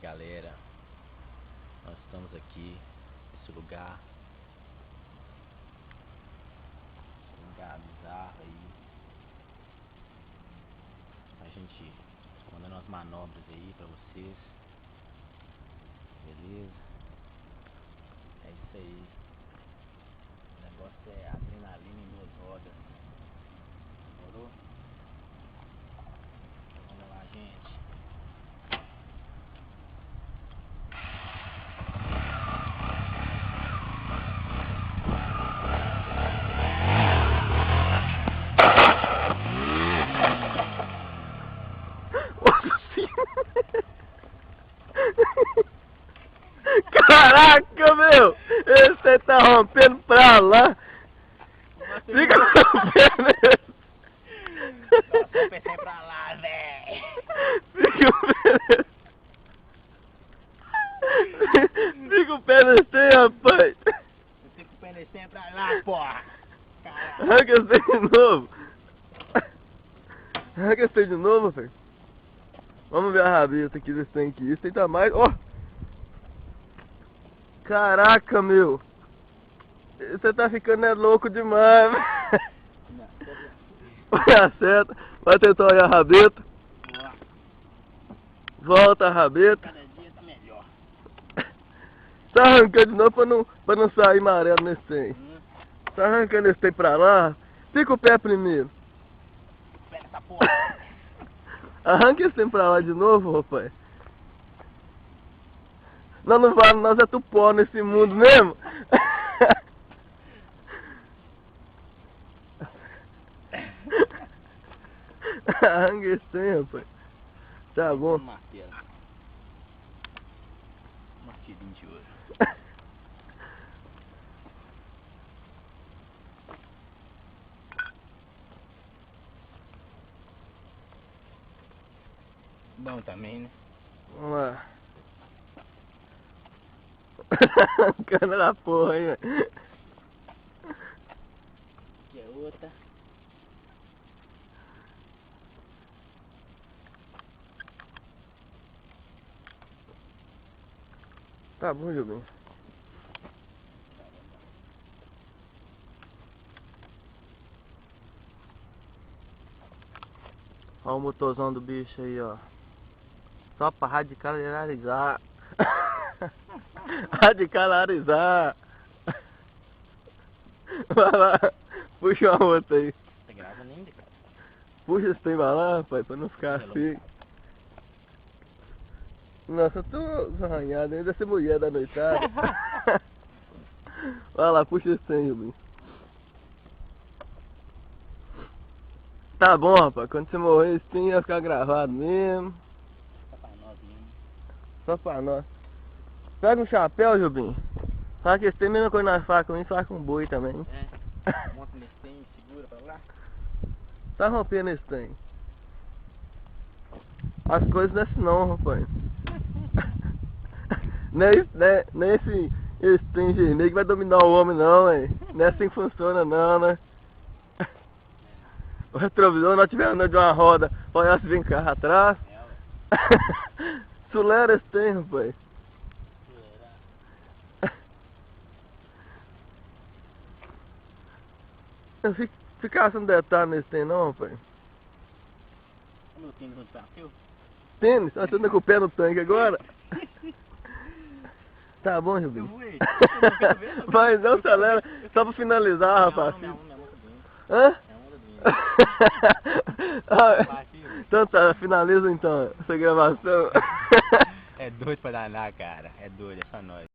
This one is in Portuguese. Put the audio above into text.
galera, nós estamos aqui nesse lugar bizarro aí, a gente mandando umas manobras aí pra vocês, beleza? É isso aí, o negócio é adrenalina em duas rodas, demorou? Então vamos lá, gente. Caraca, meu! Você tá rompendo pra lá! Fica rompendo! Só pensei pra lá, véi! Fica o pé nesse trem, rapaz! Fica o pé nesse trem pra lá, porra! Caralho! Arranca esse trem de novo! Arranca esse trem de novo, velho! Vamos ver a rabeta aqui desse trem aqui. Esse trem tá mais... Ó! Caraca, meu! Você tá ficando louco demais, velho! Vai acerta, vai tentar olhar a rabeta. Volta a rabeta. Cada dia tá melhor. Tá arrancando de novo pra não sair amarelo nesse trem. Tá arrancando esse trem pra lá. Fica o pé primeiro. Pega essa porra. Arranca esse trem pra lá de novo, rapaz. Nós não vale, nós é tupó nesse mundo mesmo. Arranca esse trem, rapaz. Tá bom. Martelo. Martelinho de ouro. Bom também, né? Vamos lá. Arrancando da porra, hein, velho. Aqui é outra. Tá bom, Jubinho. Olha o motorzão do bicho aí, ó. Só pra radicalizar. Radicalizar. Vai lá, puxa uma outra aí. Tá gravando ainda, cara? Puxa esse trem pra lá, pai, pra não ficar assim. Nossa, eu tô arranhado, ainda ser mulher da noitada. Vai lá, puxa esse trem, Jubinho. Tá bom, rapaz, quando você morrer esse trem vai ficar gravado mesmo. Só pra nós mesmo. Só pra nós. Pega um chapéu, Jubinho. Fala que esse tem a mesma coisa na faca, a faca com boi também. É. Monta nesse trem, segura pra lá. Tá rompendo esse trem. As coisas não é assim não, rapaz. Não é esse trem vermelho que vai dominar o homem não, hein. Não é assim que funciona não, né. O retrovisor nós tivemos andando de uma roda, olha se vem carro atrás. Sulera esse trem, rapaz. Não fica caçando detalhe nesse trem não, rapaz. O meu tênis onde bateu? Tênis? Você anda com o pé no tanque agora? Tá bom, Eu Jubinho. voei. Vai, não acelera. Só pra finalizar, rapaz. Minha onda doendo. Hã? Minha onda doendo. Então tá, finaliza então essa gravação. É doido pra danar, cara. É doido, é só nós.